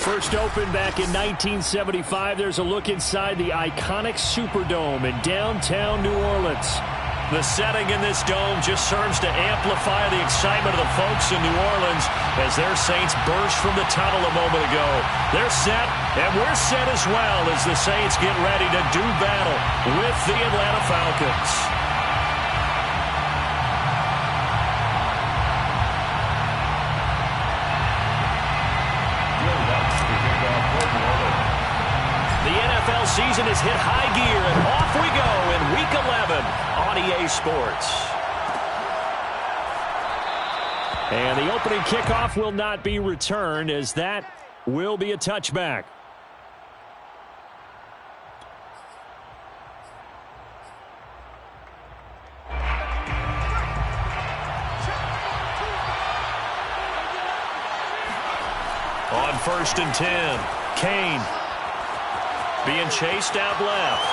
First opened back in 1975, there's a look inside the iconic Superdome in downtown New Orleans. The setting in this dome just serves to amplify the excitement of the folks in New Orleans as their Saints burst from the tunnel a moment ago. They're set, and we're set as well as the Saints get ready to do battle with the Atlanta Falcons. Season is hit high gear, and off we go in Week 11 on EA Sports. And the opening kickoff will not be returned, as that will be a touchback. On 1st and 10, Kane. Being chased out left.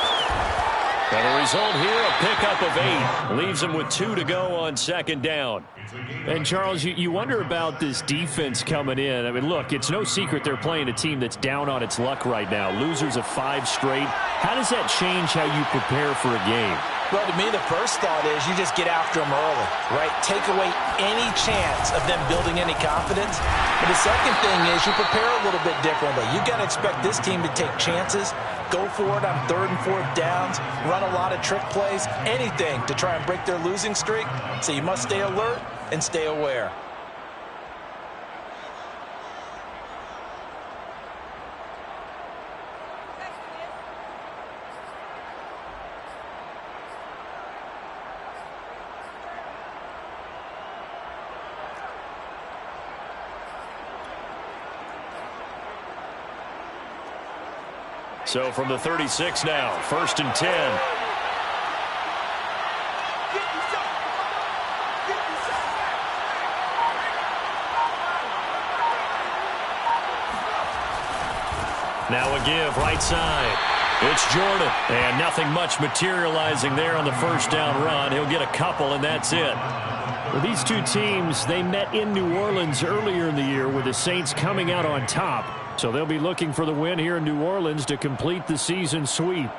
And the result here, a pickup of 8. Leaves him with 2 to go on 2nd down. And, Charles, you wonder about this defense coming in. I mean, look, it's no secret they're playing a team that's down on its luck right now. Losers of 5 straight. How does that change how you prepare for a game? Well, to me, the first thought is you just get after them early, right? Take away any chance of them building any confidence. But the second thing is you prepare a little bit differently. You got to expect this team to take chances, go for it on 3rd and 4th downs, run a lot of trick plays, anything to try and break their losing streak. So you must stay alert and stay aware. So from the 36 now, 1st and 10. Now a give, right side. It's Jordan. And nothing much materializing there on the 1st down run. He'll get a couple, and that's it. Well, these two teams, they met in New Orleans earlier in the year with the Saints coming out on top. So they'll be looking for the win here in New Orleans to complete the season sweep.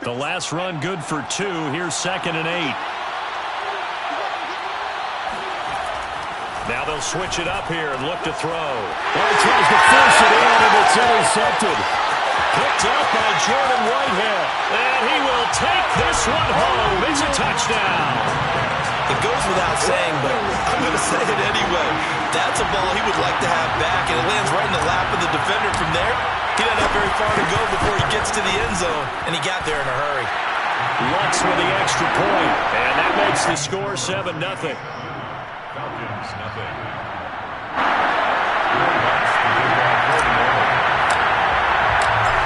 The last run good for 2. Here's 2nd and 8. Now they'll switch it up here and look to throw. Well, he tries to force it in, and it's intercepted. Picked up by Jordan Whitehead. And he will take this one home. It's a touchdown. It goes without saying, but I'm going to say it anyway. That's a ball he would like to have back, and it lands right in the lap of the defender. From there, he doesn't have very far to go before he gets to the end zone, and he got there in a hurry. Lux with the extra point, and that makes the score 7-0. Falcons, nothing.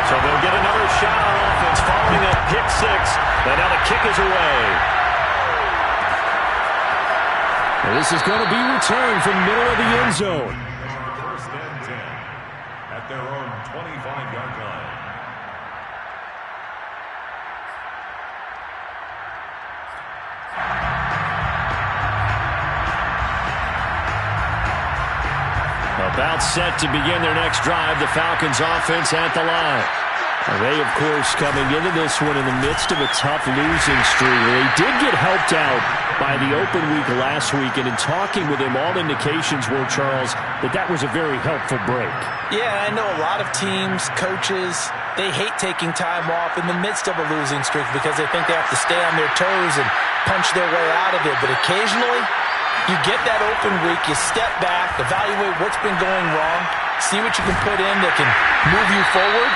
So they'll get another shot on offense following a pick 6. And now the kick is away. And this is going to be returned from middle of the end zone. 1st and 10 at their own 25-yard line. About set to begin their next drive, the Falcons offense at the line. They, of course, coming into this one in the midst of a tough losing streak. They did get helped out by the open week last week, and in talking with him, all indications were, Charles, that was a very helpful break. Yeah, I know a lot of teams, coaches, they hate taking time off in the midst of a losing streak because they think they have to stay on their toes and punch their way out of it. But occasionally, you get that open week, you step back, evaluate what's been going wrong, see what you can put in that can move you forward,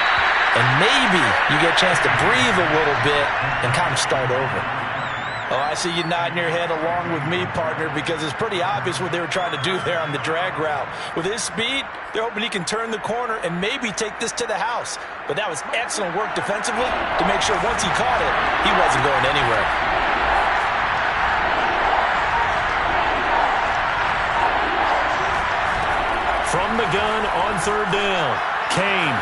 and maybe you get a chance to breathe a little bit and kind of start over. Oh, I see you nodding your head along with me, partner, because it's pretty obvious what they were trying to do there on the drag route. With his speed, they're hoping he can turn the corner and maybe take this to the house. But that was excellent work defensively to make sure once he caught it, he wasn't going anywhere. From the gun on 3rd down, Kane.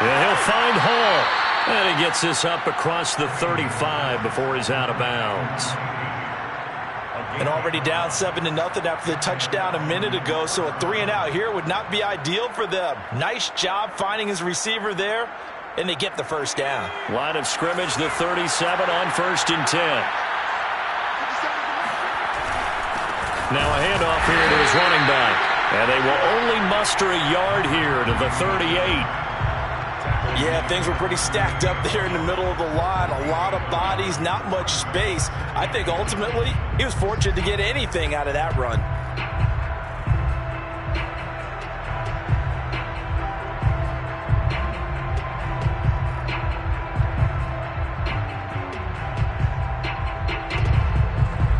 And he'll find Hall. And he gets this up across the 35 before he's out of bounds. And already down 7-0 after the touchdown a minute ago, so a 3-and-out here would not be ideal for them. Nice job finding his receiver there, and they get the first down. Line of scrimmage, the 37 on 1st and 10. Now a handoff here to his running back. And they will only muster a yard here to the 38. Yeah, things were pretty stacked up there in the middle of the line. A lot of bodies, not much space. I think ultimately he was fortunate to get anything out of that run.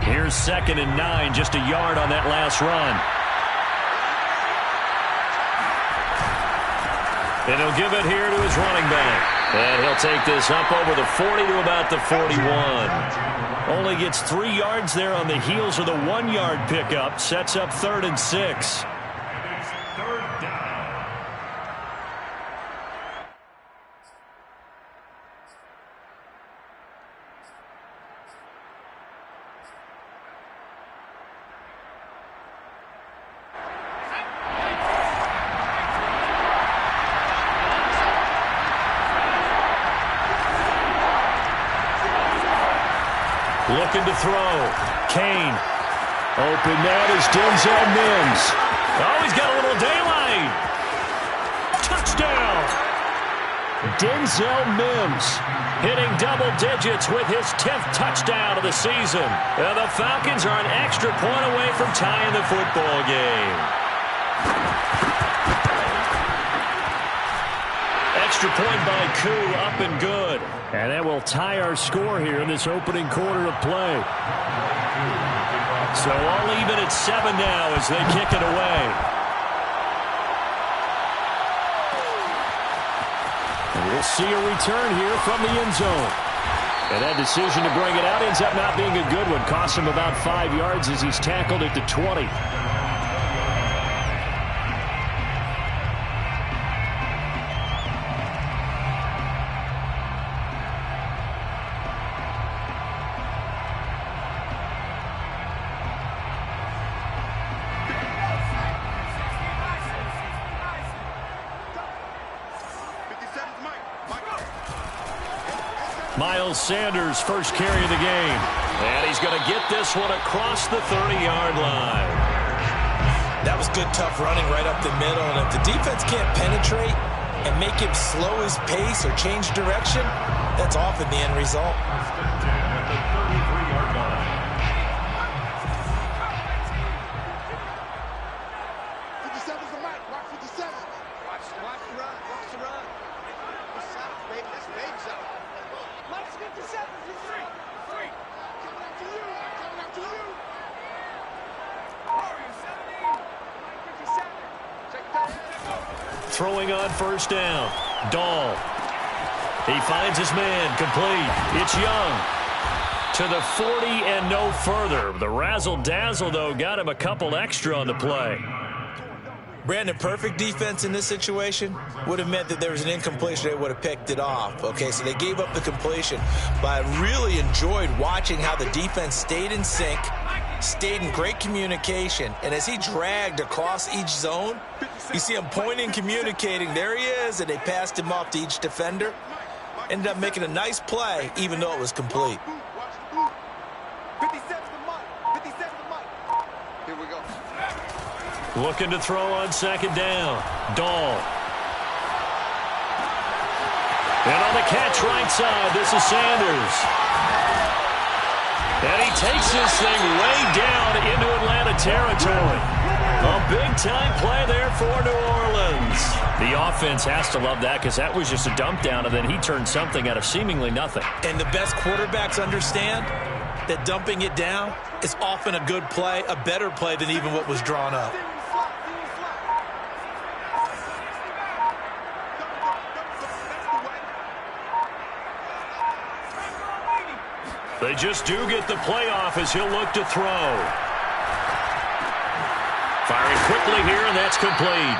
Here's 2nd and 9, just a yard on that last run. And he'll give it here to his running back. And he'll take this up over the 40 to about the 41. Only gets 3 yards there on the heels of the 1-yard pickup. Sets up 3rd and 6. Looking to throw. Kane. Open man is Denzel Mims. Oh, he's got a little daylight. Touchdown. Denzel Mims hitting double digits with his 10th touchdown of the season. And the Falcons are an extra point away from tying the football game. Extra point by Koo, up and good. And that will tie our score here in this opening quarter of play. So all even at 7 now as they kick it away. And we'll see a return here from the end zone. And that decision to bring it out ends up not being a good one. Costs him about 5 yards as he's tackled at the 20. Miles Sanders, first carry of the game. And he's going to get this one across the 30-yard line. That was good, tough running right up the middle. And if the defense can't penetrate and make him slow his pace or change direction, that's often the end result. Throwing on first down. Dahl. He finds his man. Complete. It's Young. To the 40 and no further. The razzle-dazzle, though, got him a couple extra on the play. Brandon, perfect defense in this situation would have meant that there was an incompletion. They would have picked it off. Okay, so they gave up the completion. But I really enjoyed watching how the defense stayed in sync, stayed in great communication. And as he dragged across each zone, you see him pointing, communicating. There he is, and they passed him off to each defender. Ended up making a nice play, even though it was complete. Here we go. Looking to throw on second down. Dahl. And on the catch right side, this is Sanders. And he takes this thing way down into Atlanta territory. A big-time play there for New Orleans. The offense has to love that because that was just a dump down, and then he turned something out of seemingly nothing. And the best quarterbacks understand that dumping it down is often a good play, a better play than even what was drawn up. They just do get the playoff as he'll look to throw. Firing quickly here, and that's complete.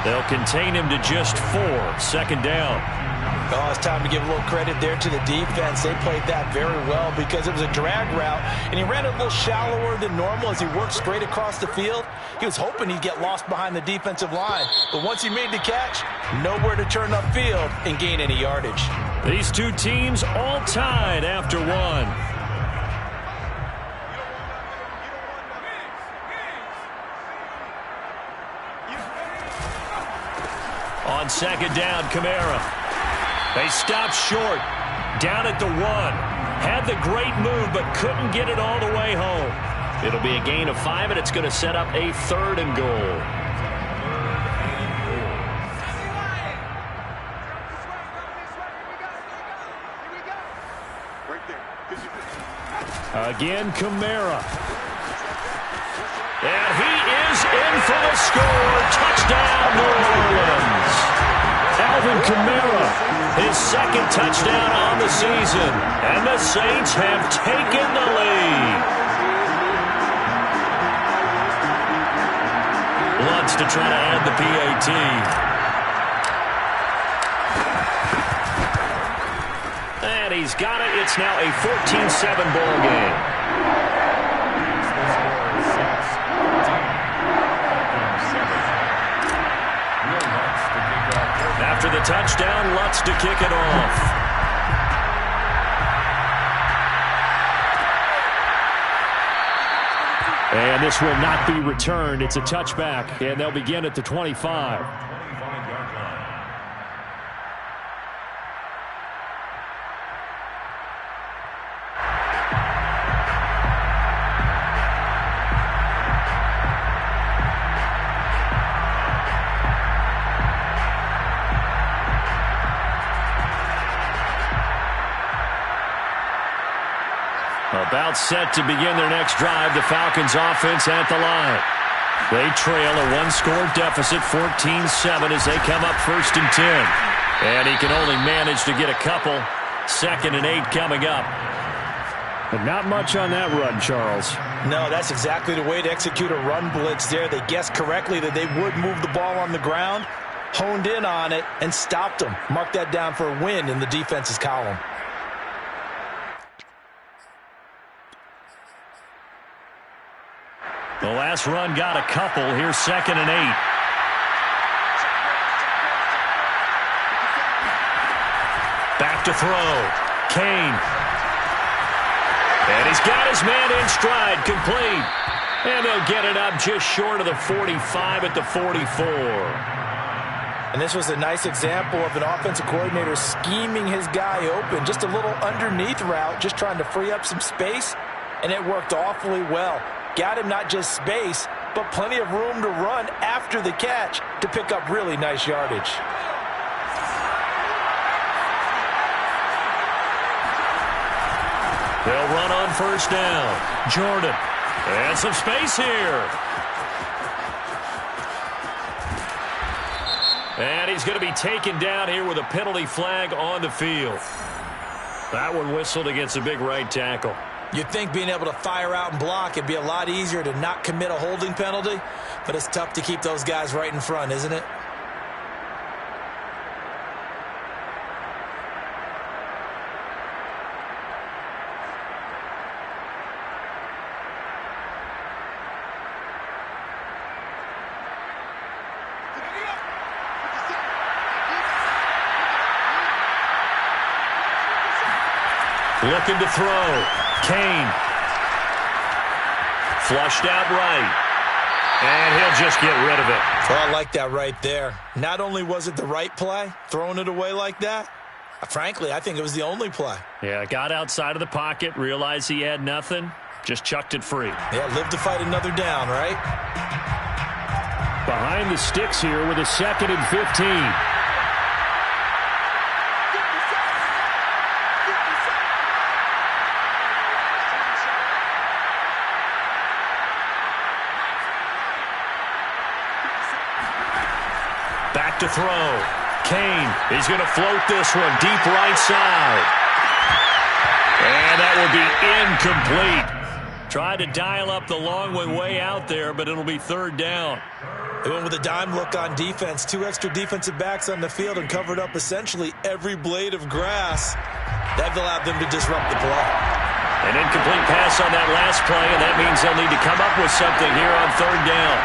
They'll contain him to just 4. Second down. Oh, it's time to give a little credit there to the defense. They played that very well because it was a drag route, and he ran a little shallower than normal as he worked straight across the field. He was hoping he'd get lost behind the defensive line, but once he made the catch, nowhere to turn upfield and gain any yardage. These two teams all tied after one. On second down, Kamara. They stopped short. Down at the 1. Had the great move, but couldn't get it all the way home. It'll be a gain of 5, and it's going to set up a 3rd and goal. Again, Kamara. And he is in for the score. Touchdown, New Orleans. Alvin Kamara, his 2nd touchdown on the season. And the Saints have taken the lead. Lutz to try to add the PAT. And he's got it. It's now a 14-7 ball game. After the touchdown, Lutz to kick it off. And this will not be returned. It's a touchback, and they'll begin at the 25. About set to begin their next drive, the Falcons offense at the line. They trail a 1-score deficit, 14-7, as they come up 1st and 10. And he can only manage to get a couple. 2nd and 8 coming up. But not much on that run, Charles. No, that's exactly the way to execute a run blitz there. They guessed correctly that they would move the ball on the ground, honed in on it, and stopped them. Mark that down for a win in the defense's column. The last run got a couple. Here's 2nd and 8. Back to throw. Kane. And he's got his man in stride, complete. And they'll get it up just short of the 45 at the 44. And this was a nice example of an offensive coordinator scheming his guy open. Just a little underneath route, just trying to free up some space, and it worked awfully well. Got him not just space, but plenty of room to run after the catch to pick up really nice yardage. They'll run on 1st down. Jordan. And some space here. And he's going to be taken down here with a penalty flag on the field. That one whistled against a big right tackle. You'd think being able to fire out and block, it'd be a lot easier to not commit a holding penalty, but it's tough to keep those guys right in front, isn't it? Looking to throw. Kane. Flushed out right. And he'll just get rid of it. Well, I like that right there. Not only was it the right play, throwing it away like that, frankly, I think it was the only play. Yeah, got outside of the pocket, realized he had nothing, just chucked it free. Yeah, live to fight another down, right? Behind the sticks here with a 2nd and 15. Back to throw. Kane, he's going to float this one deep right side. And that will be incomplete. Tried to dial up the long one way out there, but it'll be 3rd down. They went with a dime look on defense. 2 extra defensive backs on the field and covered up essentially every blade of grass. That allowed them to disrupt the play. An incomplete pass on that last play, and that means they'll need to come up with something here on 3rd down.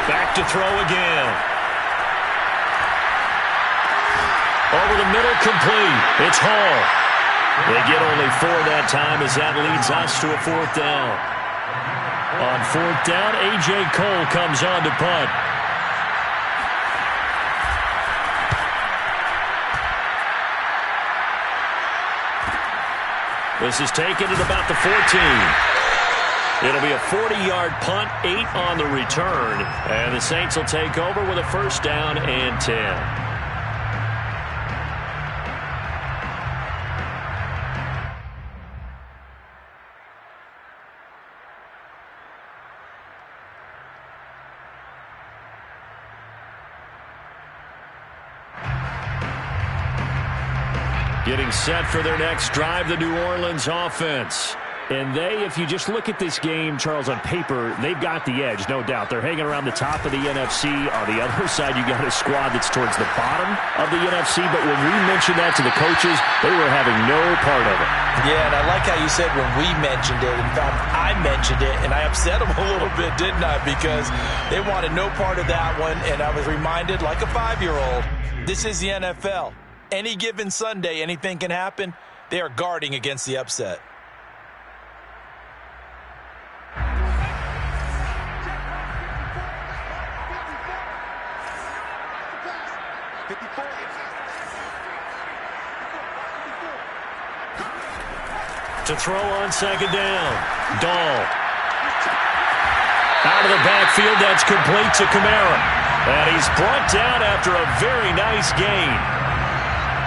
Back to throw again. Over the middle, complete. It's Hall. They get only 4 that time as that leads us to a 4th down. On 4th down, A.J. Cole comes on to punt. This is taken at about the 14. It'll be a 40-yard punt, 8 on the return, and the Saints will take over with a 1st down and 10. Getting set for their next drive, the New Orleans offense. And they, if you just look at this game, Charles, on paper, they've got the edge, no doubt. They're hanging around the top of the NFC. On the other side, you got a squad that's towards the bottom of the NFC. But when we mentioned that to the coaches, they were having no part of it. Yeah, and I like how you said when we mentioned it. In fact, I mentioned it, and I upset them a little bit, didn't I? Because they wanted no part of that one, and I was reminded, like a 5-year-old, this is the NFL. Any given Sunday, anything can happen. They are guarding against the upset. To throw on 2nd down, Dahl. Out of the backfield, that's complete to Kamara. And he's brought down after a very nice gain.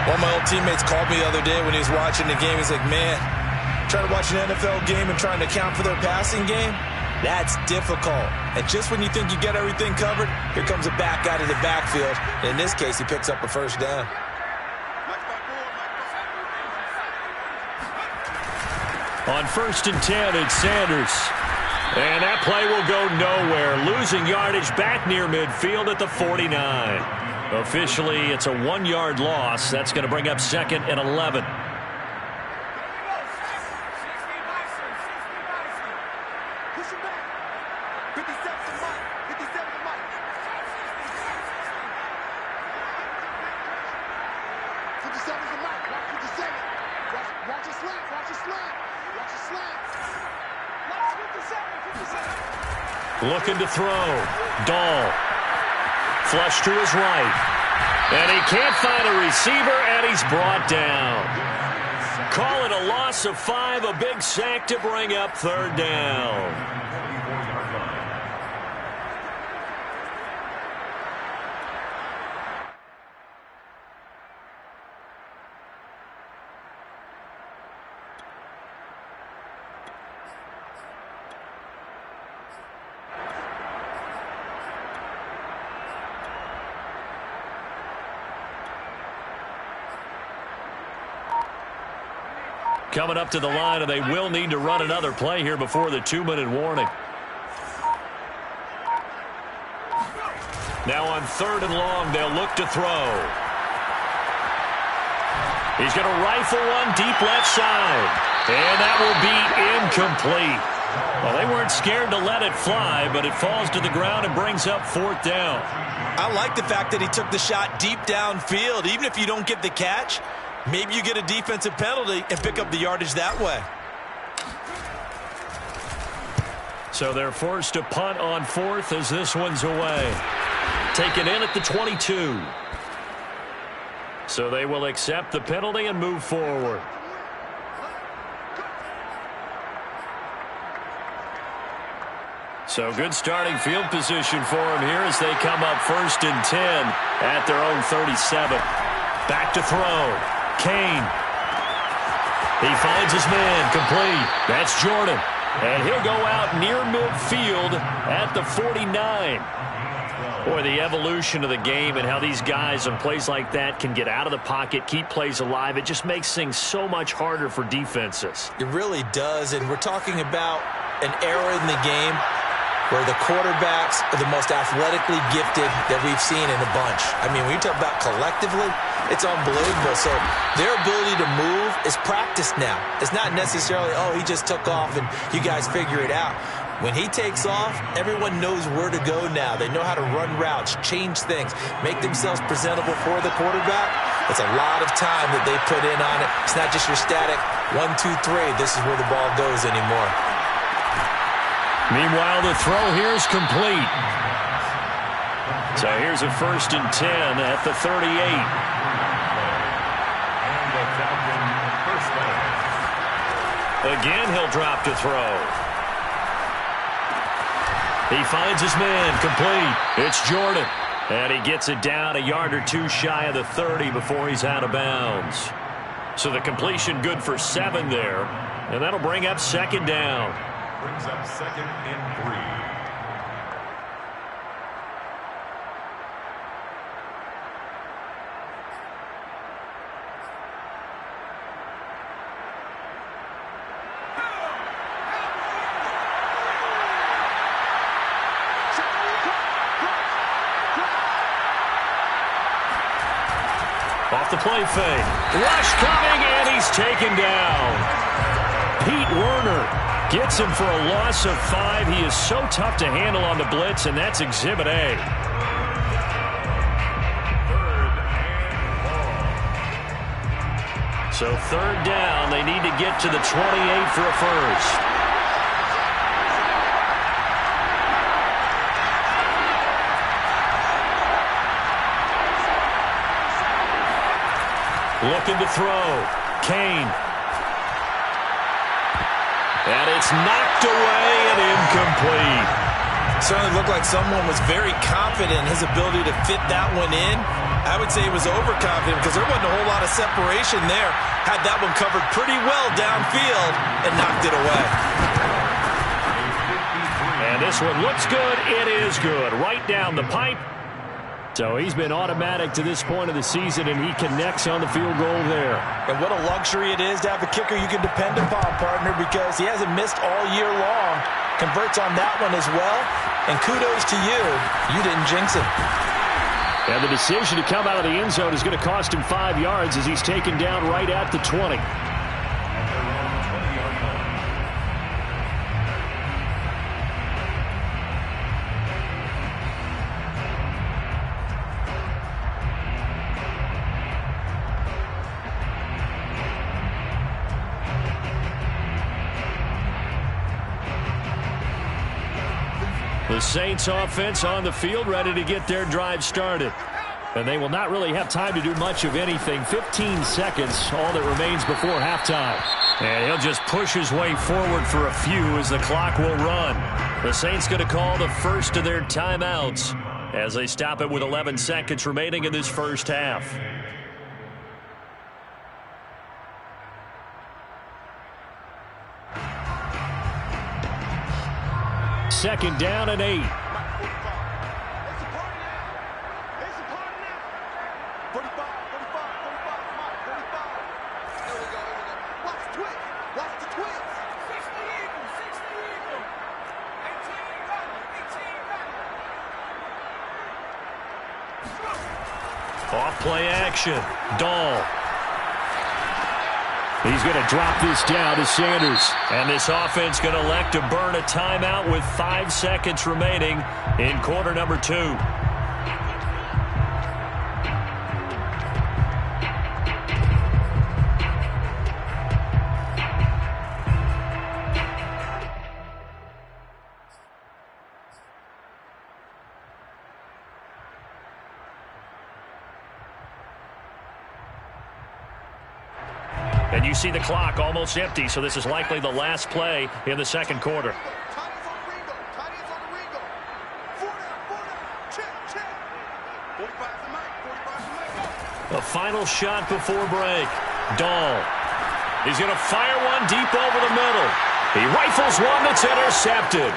One of my old teammates called me the other day when he was watching the game. He's like, man, trying to watch an NFL game and trying to account for their passing game, that's difficult. And just when you think you get everything covered, here comes a back out of the backfield. In this case, he picks up a 1st down. On 1st and 10, it's Sanders. And that play will go nowhere. Losing yardage back near midfield at the 49. Officially, it's a 1-yard loss. That's going to bring up 2nd and 11. Looking to throw. Dahl. Flush to his right. And he can't find a receiver, and he's brought down. Call it a loss of 5, a big sack to bring up 3rd down. Coming up to the line, and they will need to run another play here before the 2-minute warning. Now on 3rd and long, they'll look to throw. He's going to rifle one deep left side. And that will be incomplete. Well, they weren't scared to let it fly, but it falls to the ground and brings up 4th down. I like the fact that he took the shot deep downfield. Even if you don't get the catch, maybe you get a defensive penalty and pick up the yardage that way. So they're forced to punt on 4th as this one's away. Taken in at the 22. So they will accept the penalty and move forward. So good starting field position for them here as they come up 1st and 10 at their own 37. Back to throw. Kane. He finds his man. Complete. That's Jordan. And he'll go out near midfield at the 49. Boy, the evolution of the game and how these guys on plays like that can get out of the pocket, keep plays alive, it just makes things so much harder for defenses. It really does, and we're talking about an era in the game where the quarterbacks are the most athletically gifted that we've seen in a bunch. I mean, when you talk about collectively, it's unbelievable. So their ability to move is practiced now. It's not necessarily, oh, he just took off and you guys figure it out. When he takes off, everyone knows where to go now. They know how to run routes, change things, make themselves presentable for the quarterback. It's a lot of time that they put in on it. It's not just your static 1, 2, 3. This is where the ball goes anymore. Meanwhile, the throw here is complete. So here's a 1st and 10 at the 38. And the Falcon first down. Again, he'll drop to throw. He finds his man, complete. It's Jordan. And he gets it down a yard or two shy of the 30 before he's out of bounds. So the completion good for 7 there. And that'll bring up 2nd down. Brings up 2nd and 3. Off the play fake. Rush coming, and he's taken down. Pete Werner gets him for a loss of 5. He is so tough to handle on the blitz, and that's Exhibit A. 3rd and 4. So 3rd down, they need to get to the 28 for a first. Looking to throw. Kane. And it's knocked away and incomplete. Certainly looked like someone was very confident in his ability to fit that one in. I would say he was overconfident because there wasn't a whole lot of separation there. Had that one covered pretty well downfield and knocked it away. And this one looks good. It is good. Right down the pipe. So he's been automatic to this point of the season, and he connects on the field goal there. And what a luxury it is to have a kicker you can depend upon, partner, because he hasn't missed all year long. Converts on that one as well. And kudos to you. You didn't jinx it. And the decision to come out of the end zone is going to cost him 5 yards as he's taken down right at the 20. The Saints offense on the field, ready to get their drive started. And they will not really have time to do much of anything. 15 seconds, all that remains before halftime. And he'll just push his way forward for a few as the clock will run. The Saints going to call the first of their timeouts as they stop it with 11 seconds remaining in this first half. Second down and 8. Off play action. Dahl. He's going to drop this down to Sanders. And this offense going to elect to burn a timeout with 5 seconds remaining in quarter number 2. And you see the clock almost empty, so this is likely the last play in the second quarter. A final shot before break. Dahl. He's going to fire one deep over the middle. He rifles one that's intercepted.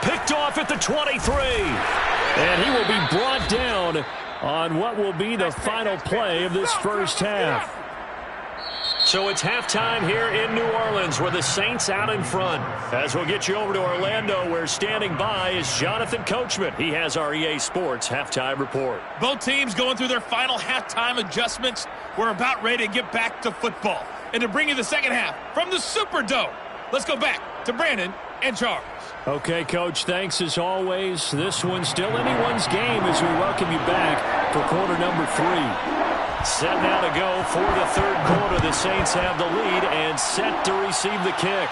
Picked off at the 23. And he will be brought down on what will be the final play of this first half. So it's halftime here in New Orleans where the Saints out in front. As we'll get you over to Orlando, where standing by is Jonathan Coachman. He has our EA Sports halftime report. Both teams going through their final halftime adjustments. We're about ready to get back to football. And to bring you the second half from the Superdome, let's go back to Brandon and Charles. Okay, Coach, thanks as always. This one's still anyone's game as we welcome you back for quarter number 3. Set now to go for the third quarter. The Saints have the lead and set to receive the kick.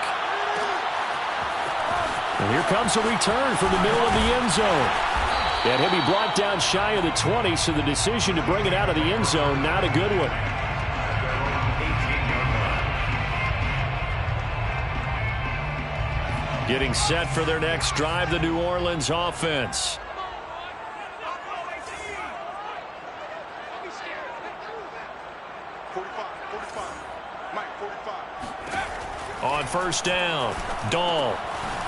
And here comes a return from the middle of the end zone. And he'll be brought down shy of the 20, so the decision to bring it out of the end zone, not a good one. Getting set for their next drive, the New Orleans offense. On first down, Dahl.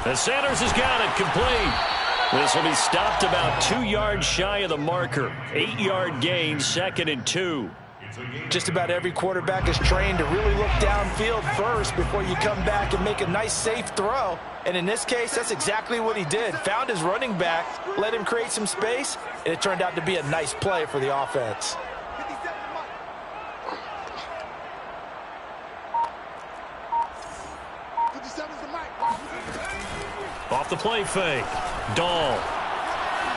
The Sanders has got it complete. This will be stopped about 2 yards shy of the marker. 8-yard gain, 2nd and 2. Just about every quarterback is trained to really look downfield first before you come back and make a nice, safe throw. And in this case, that's exactly what he did. Found his running back, let him create some space, and it turned out to be a nice play for the offense. Off the play fake. Dahl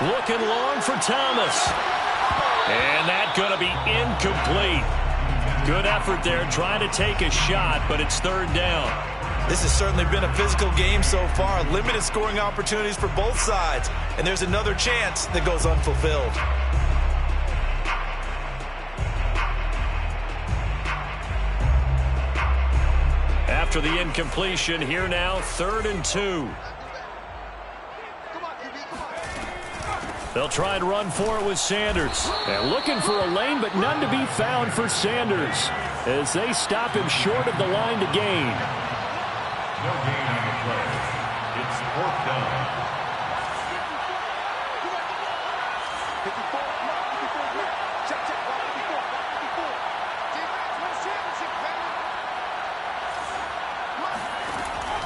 looking long for Thomas. And that's going to be incomplete. Good effort there trying to take a shot, but it's third down. This has certainly been a physical game so far. Limited scoring opportunities for both sides. And there's another chance that goes unfulfilled. After the incompletion, here now, 3rd and 2. They'll try and run for it with Sanders. And looking for a lane, but none to be found for Sanders as they stop him short of the line to gain. No gain on the play. It's 4th down.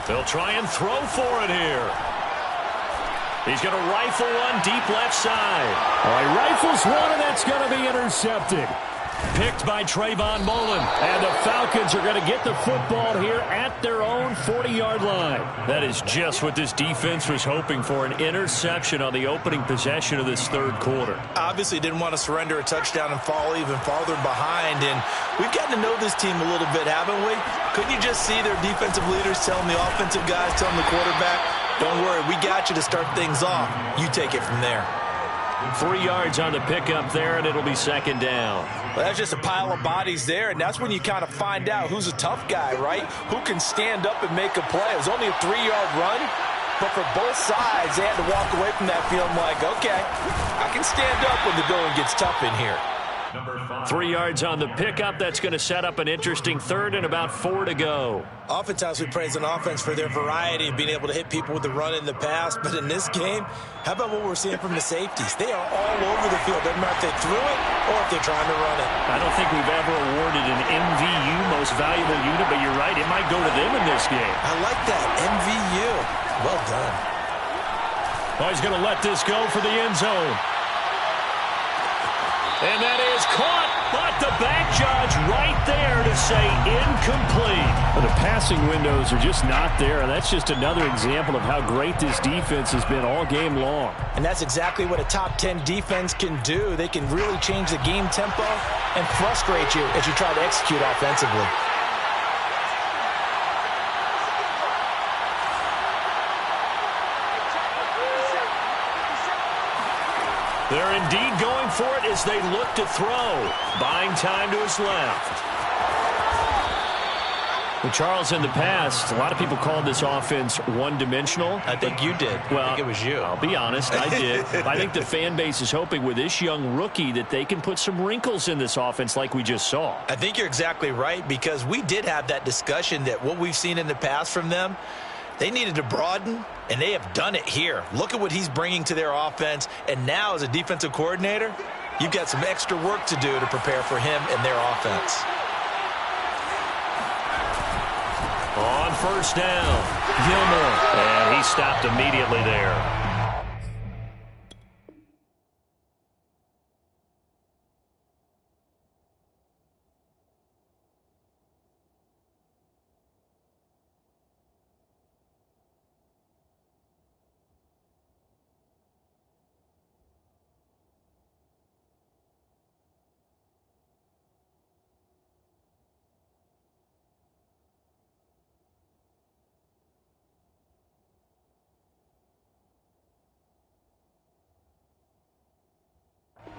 They'll try and throw for it here. He's going to rifle one deep left side. He rifles one, and that's going to be intercepted. Picked by Trayvon Mullen. And the Falcons are going to get the football here at their own 40-yard line. That is just what this defense was hoping for, an interception on the opening possession of this third quarter. Obviously didn't want to surrender a touchdown and fall even farther behind. And we've gotten to know this team a little bit, haven't we? Couldn't you just see their defensive leaders telling the offensive guys, telling the quarterback, don't worry, we got you to start things off. You take it from there. 3 yards on the pickup there, and it'll be 2nd down. Well, that's just a pile of bodies there, and that's when you kind of find out who's a tough guy, right? Who can stand up and make a play. It was only a 3-yard run, but for both sides, they had to walk away from that feeling like, okay, I can stand up when the going gets tough in here. 3 yards on the pickup. That's going to set up an interesting 3rd and about 4 to go. Oftentimes we praise an offense for their variety of being able to hit people with the run in the pass. But in this game, how about what we're seeing from the safeties? They are all over the field. Doesn't matter if they threw it or if they're trying to run it. I don't think we've ever awarded an MVU, most valuable unit, but you're right. It might go to them in this game. I like that. MVU. Well done. Oh, he's going to let this go for the end zone. And that is caught, but the back judge right there to say incomplete. Well, the passing windows are just not there, and that's just another example of how great this defense has been all game long. And that's exactly what a top 10 defense can do. They can really change the game tempo and frustrate you as you try to execute offensively. They're indeed going for it as they look to throw. Buying time to his left. Well, Charles, in the past, a lot of people called this offense one-dimensional. I think you did. Well, I think it was you. I'll be honest, I did. I think the fan base is hoping with this young rookie that they can put some wrinkles in this offense like we just saw. I think you're exactly right, because we did have that discussion that what we've seen in the past from them, They needed to broaden, and they have done it here. Look at what he's bringing to their offense. And now, as a defensive coordinator, you've got some extra work to do to prepare for him and their offense. On first down, Gilmore. And he stopped immediately there.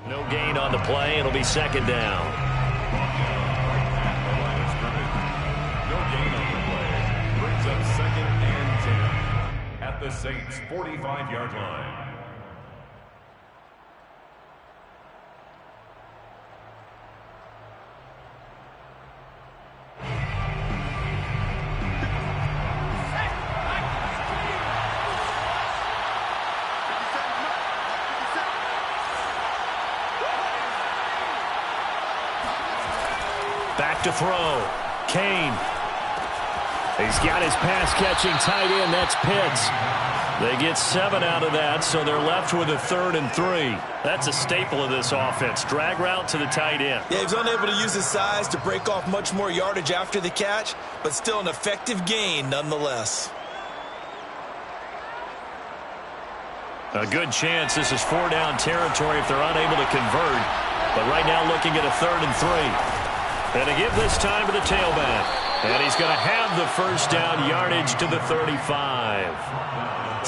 No gain on the play. It'll be second down. No gain on the play. Brings up 2nd and 10 at the Saints' 45-yard line. Back to throw. Kane. He's got his pass-catching tight end. That's Pitts. They get 7 out of that, so they're left with a 3rd and 3. That's a staple of this offense. Drag route to the tight end. Yeah, he's unable to use his size to break off much more yardage after the catch, but still an effective gain nonetheless. A good chance this is 4-down territory if they're unable to convert. But right now looking at a 3rd and 3. And to give this time to the tailback. And he's going to have the first down yardage to the 35.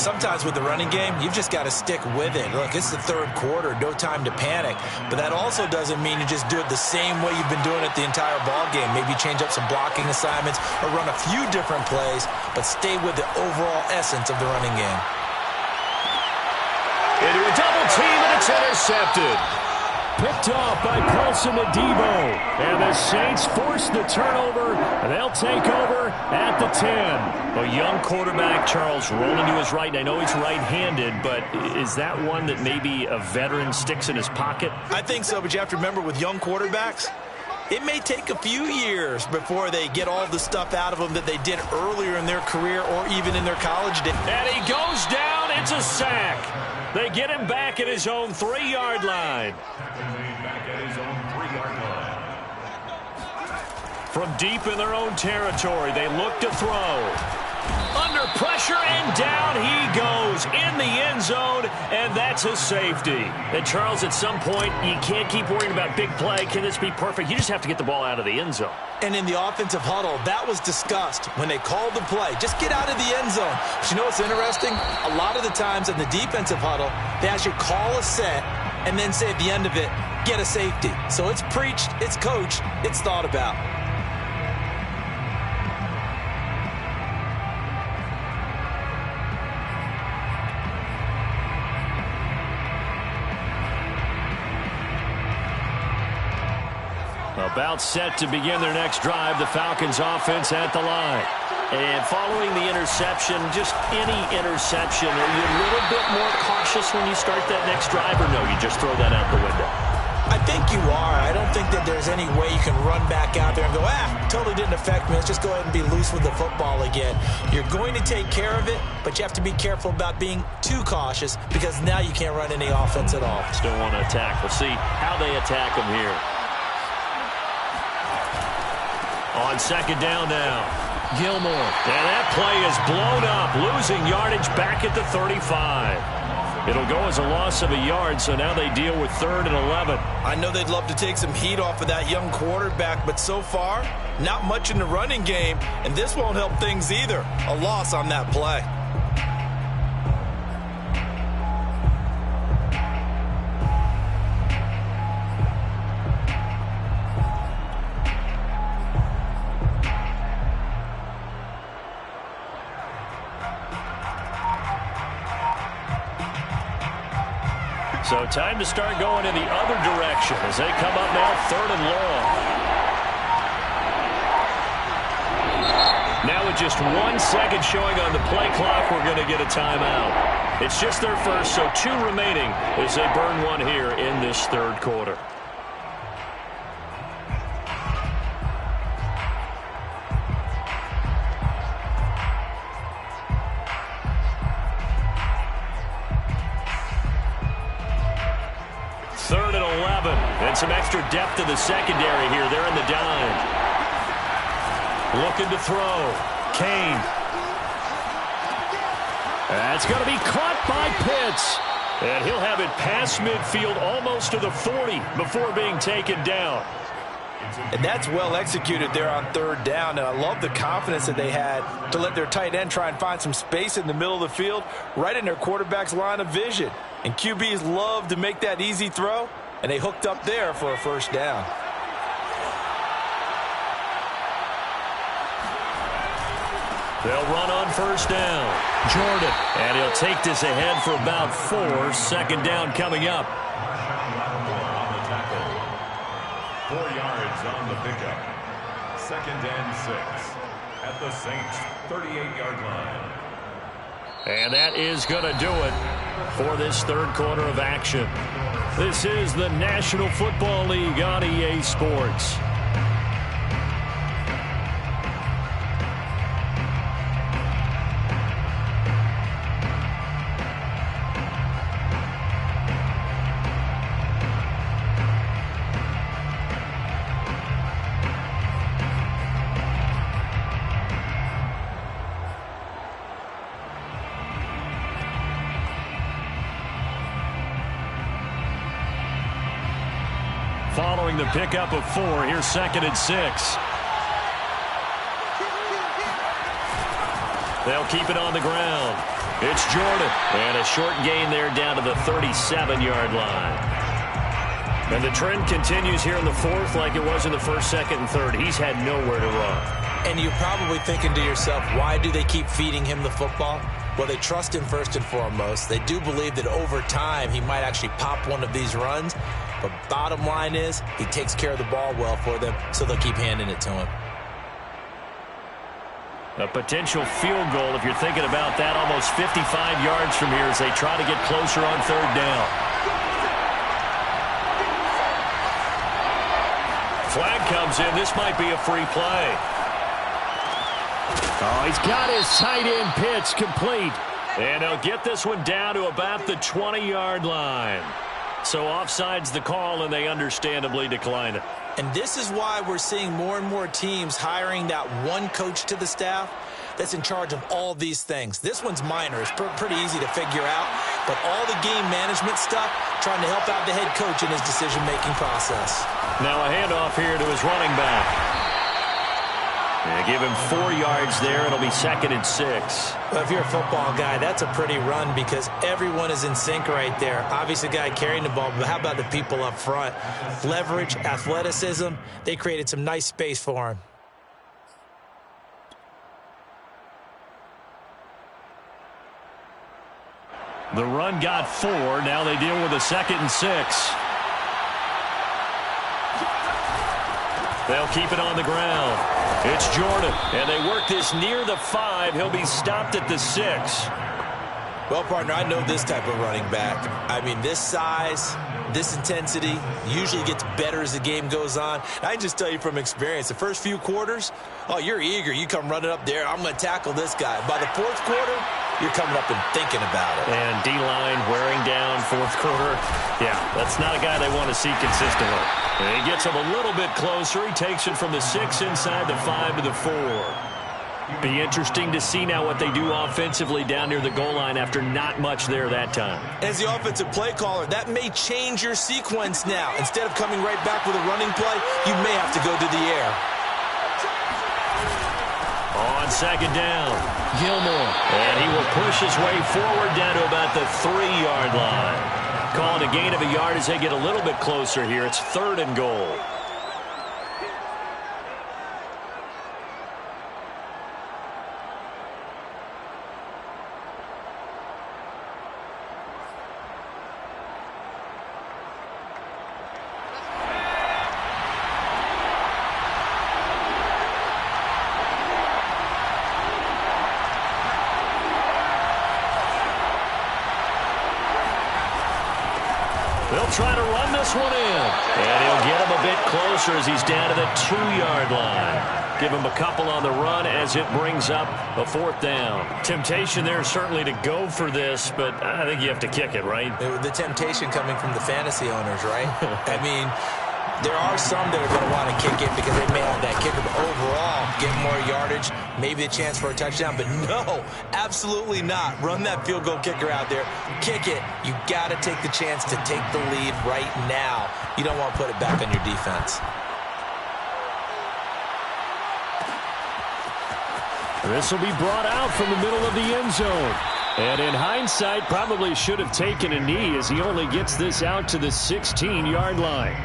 Sometimes with the running game, you've just got to stick with it. Look, it's the 3rd quarter, no time to panic. But that also doesn't mean you just do it the same way you've been doing it the entire ball game. Maybe change up some blocking assignments or run a few different plays, but stay with the overall essence of the running game. Into a double team, and it's intercepted. Picked off by Paulson Adebo. And the Saints force the turnover, and they'll take over at the 10. A young quarterback, Charles, rolling to his right. I know he's right-handed, but is that one that maybe a veteran sticks in his pocket? I think so, but you have to remember with young quarterbacks, it may take a few years before they get all the stuff out of them that they did earlier in their career or even in their college days. And he goes down. It's a sack. They get him back at his own 3-yard line. Back at his own 3-yard line. From deep in their own territory, they look to throw. Under pressure, and down he goes in the end zone, and that's a safety. And, Charles, at some point, you can't keep worrying about big play. Can this be perfect? You just have to get the ball out of the end zone. And in the offensive huddle, that was discussed when they called the play. Just get out of the end zone. But you know what's interesting? A lot of the times in the defensive huddle, they actually call a set and then say at the end of it, get a safety. So it's preached, it's coached, it's thought about. About set to begin their next drive, the Falcons offense at the line. And following the interception, just any interception, are you a little bit more cautious when you start that next drive, or no, you just throw that out the window? I think you are. I don't think that there's any way you can run back out there and go, totally didn't affect me. Let's just go ahead and be loose with the football again. You're going to take care of it, but you have to be careful about being too cautious because now you can't run any offense at all. Still want to attack. We'll see how they attack them here. On second down now, Gilmore. And that play is blown up, losing yardage back at the 35. It'll go as a loss of a yard, so now they deal with 3rd and 11. I know they'd love to take some heat off of that young quarterback, but so far, not much in the running game, and this won't help things either. A loss on that play. So time to start going in the other direction as they come up now 3rd and long. Now with just 1 second showing on the play clock, we're going to get a timeout. It's just their first, so 2 remaining as they burn one here in this third quarter. Third and 11, and some extra depth to the secondary here. They're in the dime. Looking to throw. Kane. That's going to be caught by Pitts. And he'll have it past midfield almost to the 40 before being taken down. And that's well executed there on third down. And I love the confidence that they had to let their tight end try and find some space in the middle of the field, right in their quarterback's line of vision. And QBs love to make that easy throw, and they hooked up there for a first down. They'll run on first down. Jordan. And he'll take this ahead for about 4. Second down coming up. On the tackle. 4 yards on the pickup. 2nd and 6 at the Saints' 38-yard line. And that is going to do it for this third quarter of action. This is the National Football League on EA Sports. Following the pickup of 4, here's 2nd and 6. They'll keep it on the ground. It's Jordan. And a short gain there down to the 37-yard line. And the trend continues here in the 4th like it was in the 1st, 2nd, and 3rd. He's had nowhere to run. And you're probably thinking to yourself, why do they keep feeding him the football? Well, they trust him first and foremost. They do believe that over time he might actually pop one of these runs. But bottom line is he takes care of the ball well for them, so they'll keep handing it to him. A potential field goal, if you're thinking about that, almost 55 yards from here as they try to get closer on third down. Flag comes in. This might be a free play. Oh, he's got his tight end Pitts complete. And they'll get this one down to about the 20-yard line. So offside's the call, and they understandably decline it. And this is why we're seeing more and more teams hiring that one coach to the staff that's in charge of all these things. This one's minor. It's pretty easy to figure out. But all the game management stuff, trying to help out the head coach in his decision-making process. Now a handoff here to his running back. They give him 4 yards there. It'll be 2nd and 6. Well, if you're a football guy, that's a pretty run because everyone is in sync right there. Obviously, the guy carrying the ball, but how about the people up front? Leverage, athleticism, they created some nice space for him. The run got 4. Now they deal with a 2nd and 6. They'll keep it on the ground. It's Jordan, and they work this near the 5. He'll be stopped at the 6. Well, partner, I know this type of running back. I mean, this size, this intensity usually gets better as the game goes on. I can just tell you from experience, the first few quarters, oh, you're eager. You come running up there, I'm going to tackle this guy. By the 4th quarter, you're coming up and thinking about it. And D-line wearing down 4th quarter. Yeah, that's not a guy they want to see consistently. And he gets him a little bit closer. He takes it from the 6 inside the 5 to the 4. Be interesting to see now what they do offensively down near the goal line after not much there that time. As the offensive play caller, that may change your sequence now. Instead of coming right back with a running play, you may have to go to the air. On 2nd down, Gilmore. And he will push his way forward down to about the 3-yard line. Calling a gain of a yard as they get a little bit closer here. It's 3rd and goal. this one in. And he'll get him a bit closer as he's down to the 2-yard line. Give him a couple on the run as it brings up a 4th down. Temptation there certainly to go for this, but I think you have to kick it, right? The temptation coming from the fantasy owners, right? I mean, there are some that are going to want to kick it because they may have that kicker, but overall, get more yardage, maybe a chance for a touchdown. But no, absolutely not. Run that field goal kicker out there. Kick it. You got to take the chance to take the lead right now. You don't want to put it back on your defense. This will be brought out from the middle of the end zone. And in hindsight, probably should have taken a knee as he only gets this out to the 16-yard line.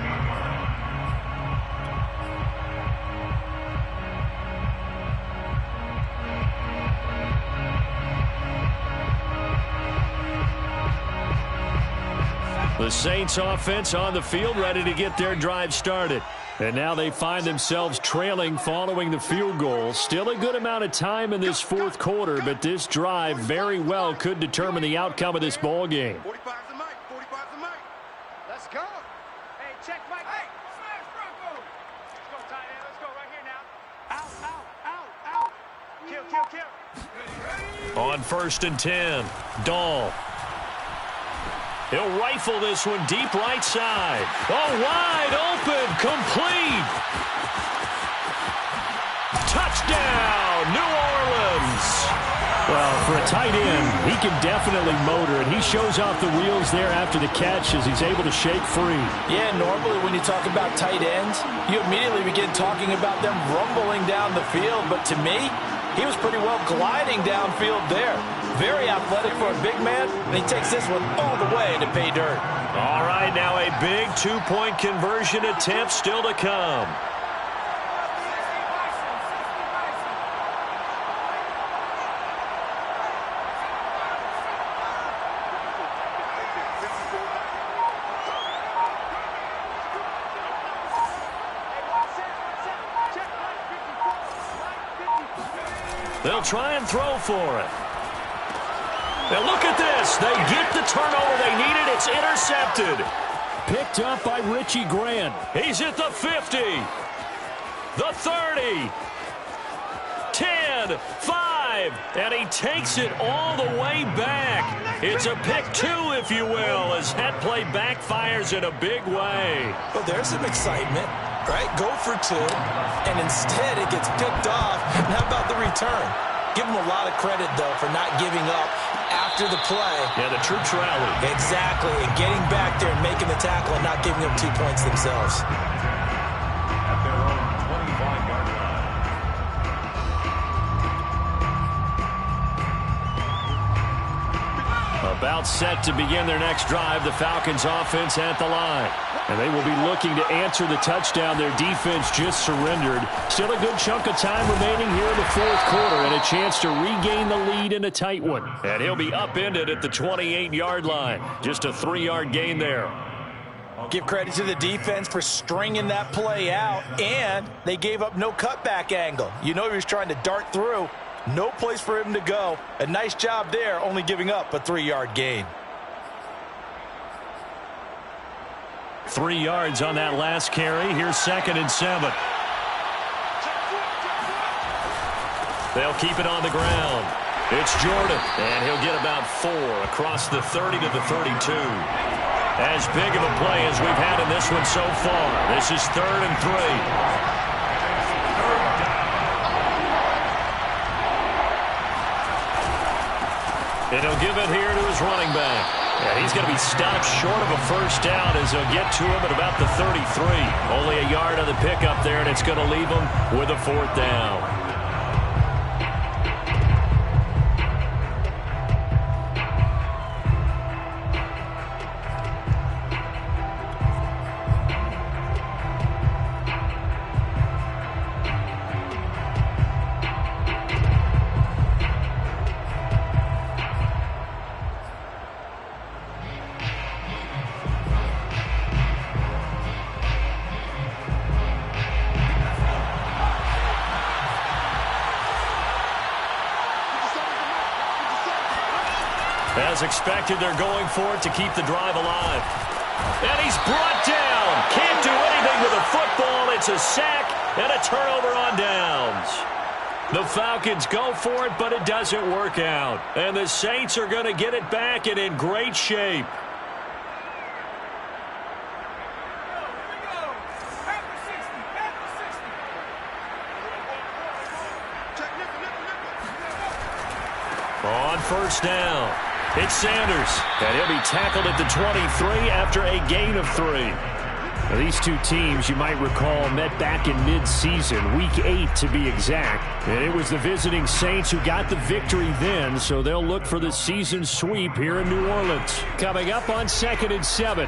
The Saints offense on the field, ready to get their drive started. And now they find themselves trailing following the field goal. Still a good amount of time in this 4th quarter, but this drive very well could determine the outcome of this ball game. 45's the mic. 45's the mic. Let's go. Hey, check Mike. Hey, smash Bronco. Let's go, tight end. Let's go right here now. Out. Kill. On 1st and 10, Dahl. He'll rifle this one deep right side. Oh, wide open, complete. Touchdown, New Orleans. Well, for a tight end, he can definitely motor it. He shows off the wheels there after the catch as he's able to shake free. Yeah, normally when you talk about tight ends, you immediately begin talking about them rumbling down the field. But to me, he was pretty well gliding downfield there. Very athletic for a big man, and he takes this one all the way to pay dirt. All right, now a big 2-point conversion attempt still to come. They'll try and throw for it. Now look at this. They get the turnover they needed. It's intercepted. Picked up by Richie Grant. He's at the 50. The 30. 10, 5, and he takes it all the way back. It's a pick 2, if you will, as that play backfires in a big way. Well, there's some excitement, right? Go for 2, and instead it gets picked off. And how about the return? Give him a lot of credit, though, for not giving up after the play. Yeah, the troops rally. Exactly, and getting back there and making the tackle and not giving up 2 points themselves. At their own 25-yard line. About set to begin their next drive, the Falcons offense at the line. And they will be looking to answer the touchdown their defense just surrendered. Still a good chunk of time remaining here in the 4th quarter and a chance to regain the lead in a tight one. And he'll be upended at the 28-yard line. Just a 3-yard gain there. Give credit to the defense for stringing that play out, and they gave up no cutback angle. You know he was trying to dart through. No place for him to go. A nice job there, only giving up a 3-yard gain. 3 yards on that last carry. Here's 2nd and 7. They'll keep it on the ground. It's Jordan, and he'll get about 4 across the 30 to the 32. As big of a play as we've had in this one so far. This is 3rd and 3. And he'll give it here to his running back. And he's going to be stopped short of a first down as he'll get to him at about the 33. Only a yard on the pickup there, and it's going to leave him with a 4th down. As expected, they're going for it to keep the drive alive. And he's brought down. Can't do anything with a football. It's a sack and a turnover on downs. The Falcons go for it, but it doesn't work out. And the Saints are going to get it back and in great shape. On first down, it's Sanders, and he'll be tackled at the 23 after a gain of 3. Now, these two teams, you might recall, met back in mid-season, Week 8 to be exact. And it was the visiting Saints who got the victory then, so they'll look for the season sweep here in New Orleans. Coming up on 2nd and 7.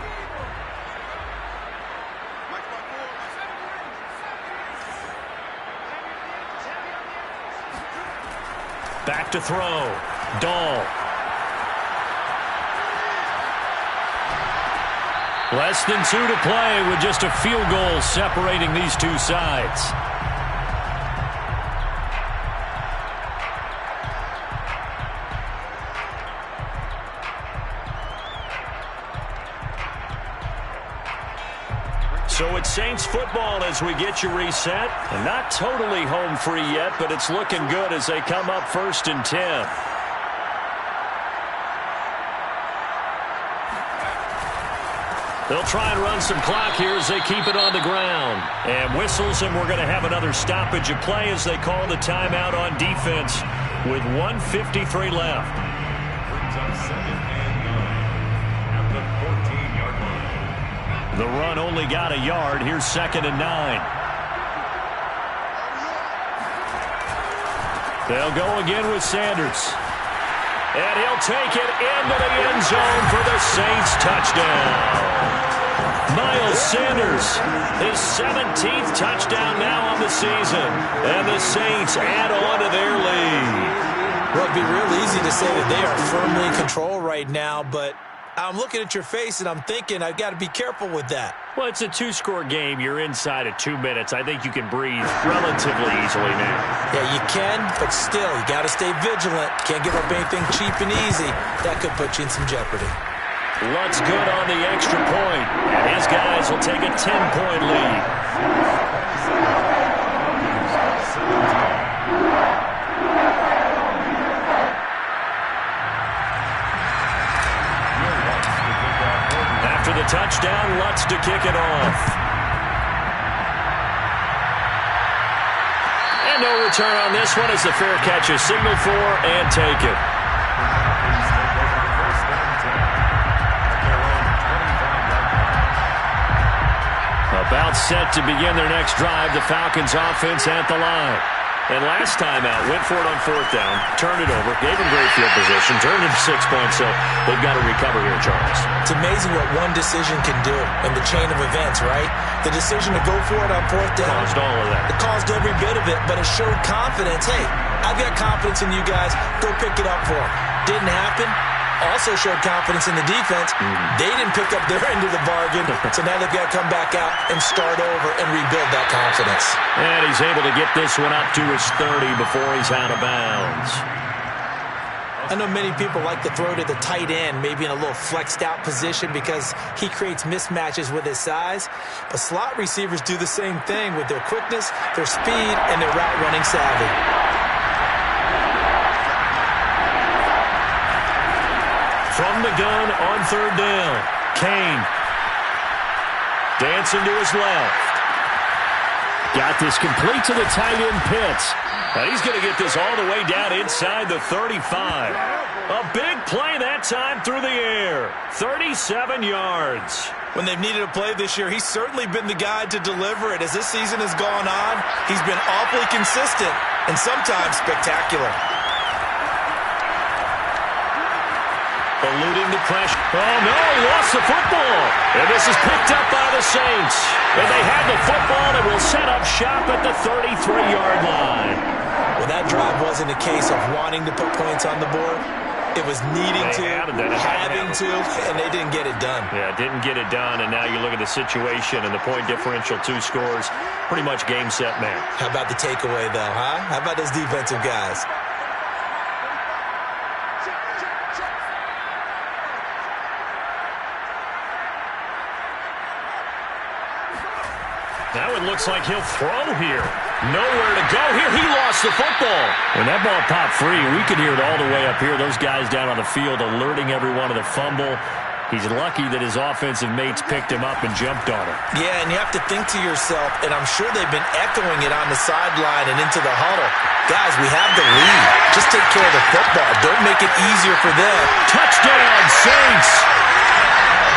Back to throw. Dahl. Less than 2 to play with just a field goal separating these two sides. So it's Saints football as we get you reset. And not totally home free yet, but it's looking good as they come up 1st and 10. They'll try and run some clock here as they keep it on the ground. And whistles, and we're going to have another stoppage of play as they call the timeout on defense with 1:53 left. Brings up 2nd and 9 at the 14-yard line. The run only got a yard. Here's 2nd and 9. They'll go again with Sanders. And he'll take it into the end zone for the Saints touchdown. Miles Sanders, his 17th touchdown now on the season. And the Saints add on to their lead. Well, it'd be real easy to say that they are firmly in control right now, but I'm looking at your face and I'm thinking I've got to be careful with that. Well, it's a 2-score game. You're inside of 2 minutes. I think you can breathe relatively easily now. Yeah, you can, but still, you got to stay vigilant. Can't give up anything cheap and easy. That could put you in some jeopardy. Lutz good on the extra point, and his guys will take a 10-point lead. After the touchdown, Lutz to kick it off. And no return on this one as the fair catch is signaled for and take it. About set to begin their next drive, the Falcons offense at the line. And last time out, went for it on 4th down, turned it over, gave them great field position, turned it to 6 points, so they've got to recover here, Charles. It's amazing what one decision can do in the chain of events, right? The decision to go for it on 4th down. Caused all of that. It caused every bit of it, but it showed confidence. Hey, I've got confidence in you guys. Go pick it up for them. Didn't happen. Also showed confidence in the defense. They didn't pick up their end of the bargain, so now they've got to come back out and start over and rebuild that confidence. And he's able to get this one up to his 30 before he's out of bounds. I know many people like to throw to the tight end, maybe in a little flexed out position because he creates mismatches with his size. But slot receivers do the same thing with their quickness, their speed, and their route running savvy. From the gun on 3rd down, Kane dancing to his left. Got this complete to the tight end Pitts. Now he's going to get this all the way down inside the 35. A big play that time through the air. 37 yards. When they've needed a play this year, he's certainly been the guy to deliver it. As this season has gone on, he's been awfully consistent and sometimes spectacular. Eluding the pressure. Oh, no, he lost the football. And this is picked up by the Saints. And they have the football and will set up shop at the 33-yard line. Well, that drive wasn't a case of wanting to put points on the board. It was needing to, having to, and they didn't get it done. Yeah, didn't get it done, and now you look at the situation and the point differential, 2 scores, pretty much game, set, man. How about the takeaway, though, huh? How about those defensive guys? Now it looks like he'll throw here. Nowhere to go here. He lost the football. When that ball popped free, we could hear it all the way up here. Those guys down on the field alerting everyone of the fumble. He's lucky that his offensive mates picked him up and jumped on him. Yeah, and you have to think to yourself, and I'm sure they've been echoing it on the sideline and into the huddle. Guys, we have the lead. Just take care of the football. Don't make it easier for them. Touchdown, Saints.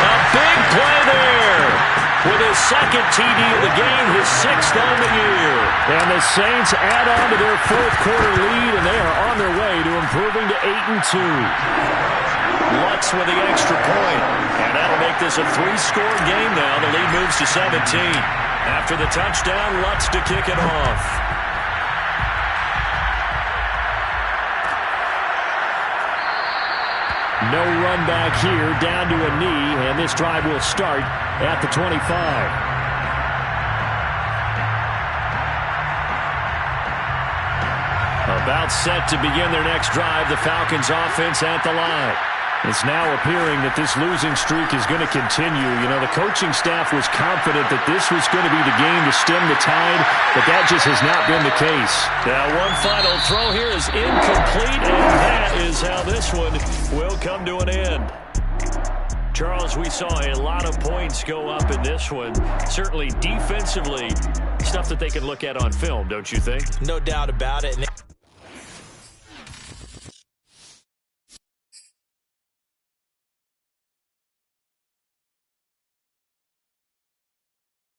A big play there. With his second TD of the game, his 6th on the year. And the Saints add on to their 4th quarter lead, and they are on their way to improving to 8-2. Lutz with the extra point. And that'll make this a 3-score game now. The lead moves to 17. After the touchdown, Lutz to kick it off. No run back here, down to a knee, and this drive will start at the 25. About set to begin their next drive, the Falcons offense at the line. It's now appearing that this losing streak is going to continue. You know, the coaching staff was confident that this was going to be the game to stem the tide, but that just has not been the case. Now one final throw here is incomplete, and that is how this one will come to an end. Charles, we saw a lot of points go up in this one. Certainly defensively, stuff that they can look at on film, don't you think? No doubt about it.